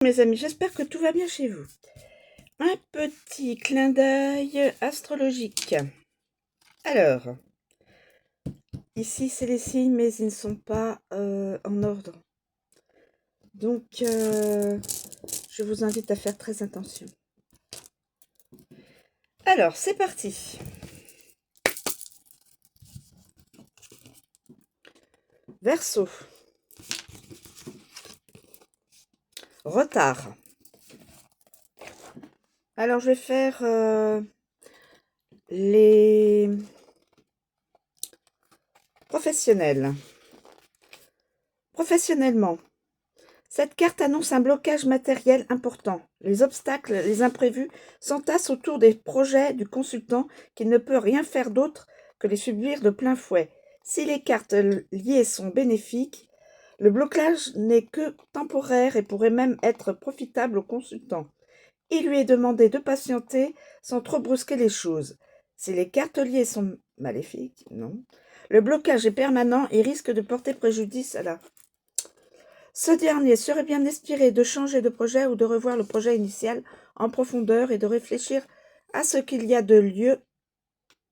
Mes amis, j'espère que tout va bien chez vous. Un petit clin d'œil astrologique. Alors, ici c'est les signes, mais ils ne sont pas en ordre. Donc, je vous invite à faire très attention. Alors, c'est parti. Verseau. Retard. Alors, je vais faire les professionnels. Professionnellement, cette carte annonce un blocage matériel important. Les obstacles, les imprévus s'entassent autour des projets du consultant qui ne peut rien faire d'autre que les subir de plein fouet. Si les cartes liées sont bénéfiques, le blocage n'est que temporaire et pourrait même être profitable au consultant. Il lui est demandé de patienter sans trop brusquer les choses. Si les cartes liées sont maléfiques, non. Le blocage est permanent et risque de porter préjudice à la... Ce dernier serait bien inspiré de changer de projet ou de revoir le projet initial en profondeur et de réfléchir à ce qu'il y a de lieu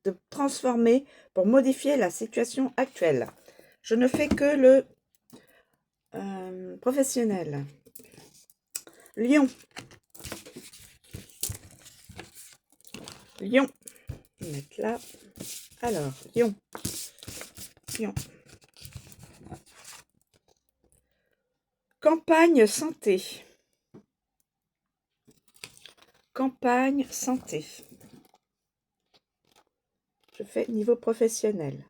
de transformer pour modifier la situation actuelle. Je ne fais que le professionnel. Lion. Lion. Je vais mettre là. Alors, Lion. Lion. Campagne santé. Campagne santé. Je fais niveau professionnel.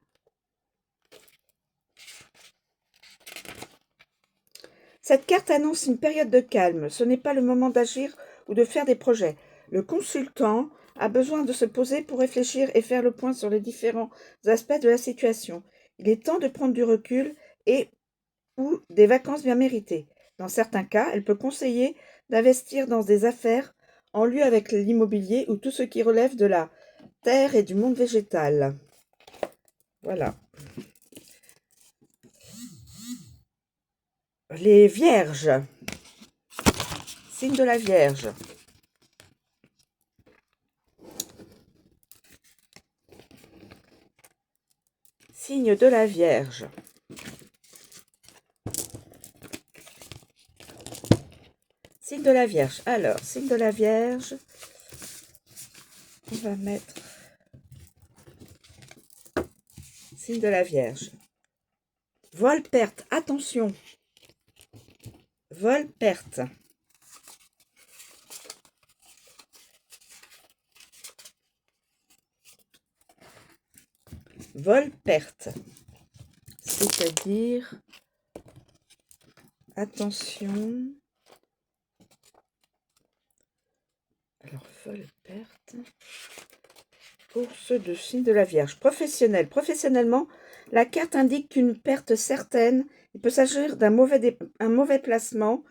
Cette carte annonce une période de calme. Ce n'est pas le moment d'agir ou de faire des projets. Le consultant a besoin de se poser pour réfléchir et faire le point sur les différents aspects de la situation. Il est temps de prendre du recul et ou des vacances bien méritées. Dans certains cas, elle peut conseiller d'investir dans des affaires en lieu avec l'immobilier ou tout ce qui relève de la terre et du monde végétal. Voilà. Les Vierges. Signe de la Vierge. Signe de la Vierge. Signe de la Vierge. Alors, signe de la Vierge. On va mettre signe de la Vierge. Vol-perte. Attention. Vol-perte. Vol-perte. C'est-à-dire, attention. Alors, vol-perte. Pour ceux de signe de la Vierge. Professionnel. Professionnellement, la carte indique qu'une perte certaine. Il peut s'agir d'un mauvais placement,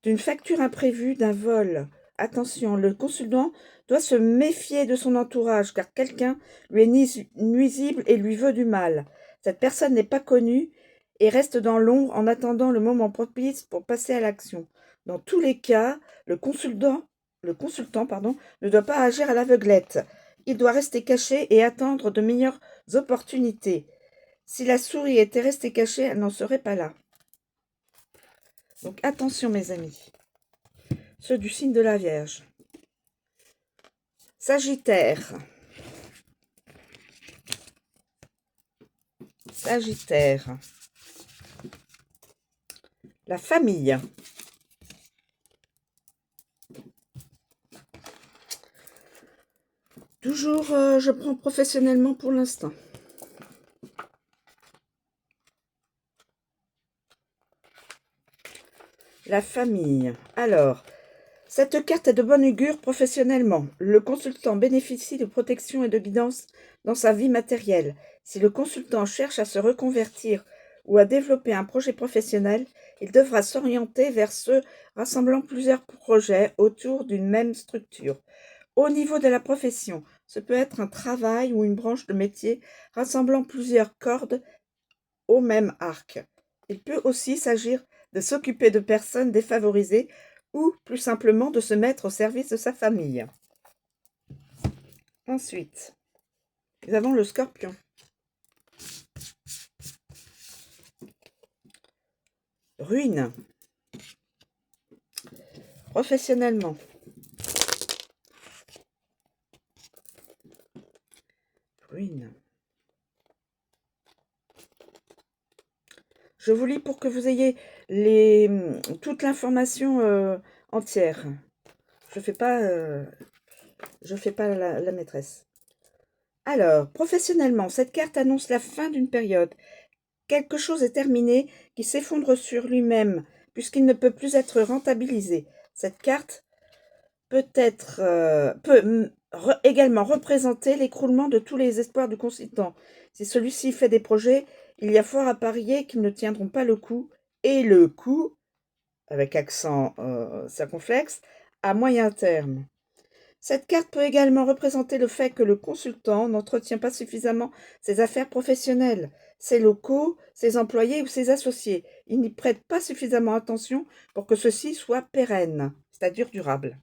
d'une facture imprévue, d'un vol. Attention, le consultant doit se méfier de son entourage car quelqu'un lui est nuisible et lui veut du mal. Cette personne n'est pas connue et reste dans l'ombre en attendant le moment propice pour passer à l'action. Dans tous les cas, le consultant ne doit pas agir à l'aveuglette. Il doit rester caché et attendre de meilleures opportunités. Si la souris était restée cachée, elle n'en serait pas là. Donc attention mes amis, ceux du signe de la Vierge. Sagittaire. Sagittaire. La famille. Toujours, je prends professionnellement pour l'instant. La famille. Alors, cette carte est de bon augure professionnellement. Le consultant bénéficie de protection et de guidance dans sa vie matérielle. Si le consultant cherche à se reconvertir ou à développer un projet professionnel, il devra s'orienter vers ceux rassemblant plusieurs projets autour d'une même structure. Au niveau de la profession, ce peut être un travail ou une branche de métier rassemblant plusieurs cordes au même arc. Il peut aussi s'agir de s'occuper de personnes défavorisées ou plus simplement de se mettre au service de sa famille. Ensuite, nous avons le Scorpion. Ruine. Professionnellement. Ruine. Je vous lis pour que vous ayez toute l'information entière. Je fais pas la maîtresse. Alors, professionnellement, cette carte annonce la fin d'une période. Quelque chose est terminé qui s'effondre sur lui-même, puisqu'il ne peut plus être rentabilisé. Cette carte peut également représenter l'écroulement de tous les espoirs du consultant. Si celui-ci fait des projets, il y a fort à parier qu'ils ne tiendront pas le coup, et le coup, avec accent circonflexe, à moyen terme. Cette carte peut également représenter le fait que le consultant n'entretient pas suffisamment ses affaires professionnelles, ses locaux, ses employés ou ses associés. Il n'y prête pas suffisamment attention pour que ceci soit pérenne, c'est-à-dire durable.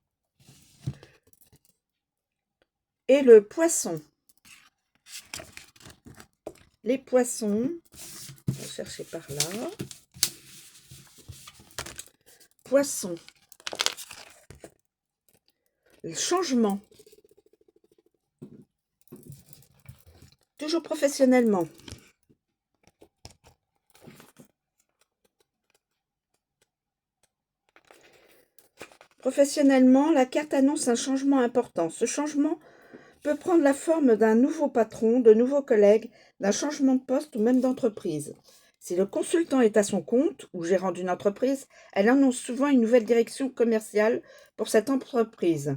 Et le poisson. Les poissons, on va chercher par là. Poisson. Le changement. Toujours professionnellement. Professionnellement, la carte annonce un changement important. Ce changement peut prendre la forme d'un nouveau patron, de nouveaux collègues, d'un changement de poste ou même d'entreprise. Si le consultant est à son compte ou gérant d'une entreprise, elle annonce souvent une nouvelle direction commerciale pour cette entreprise.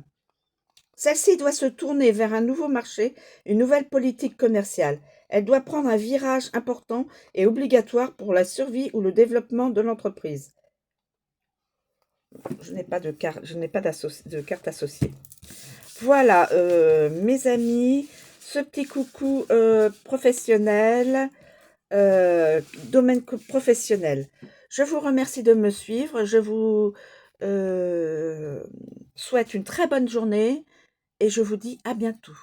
Celle-ci doit se tourner vers un nouveau marché, une nouvelle politique commerciale. Elle doit prendre un virage important et obligatoire pour la survie ou le développement de l'entreprise. Je n'ai pas de carte associée. Voilà, mes amis, ce petit coucou professionnel, domaine professionnel. Je vous remercie de me suivre. Je vous souhaite une très bonne journée et je vous dis à bientôt.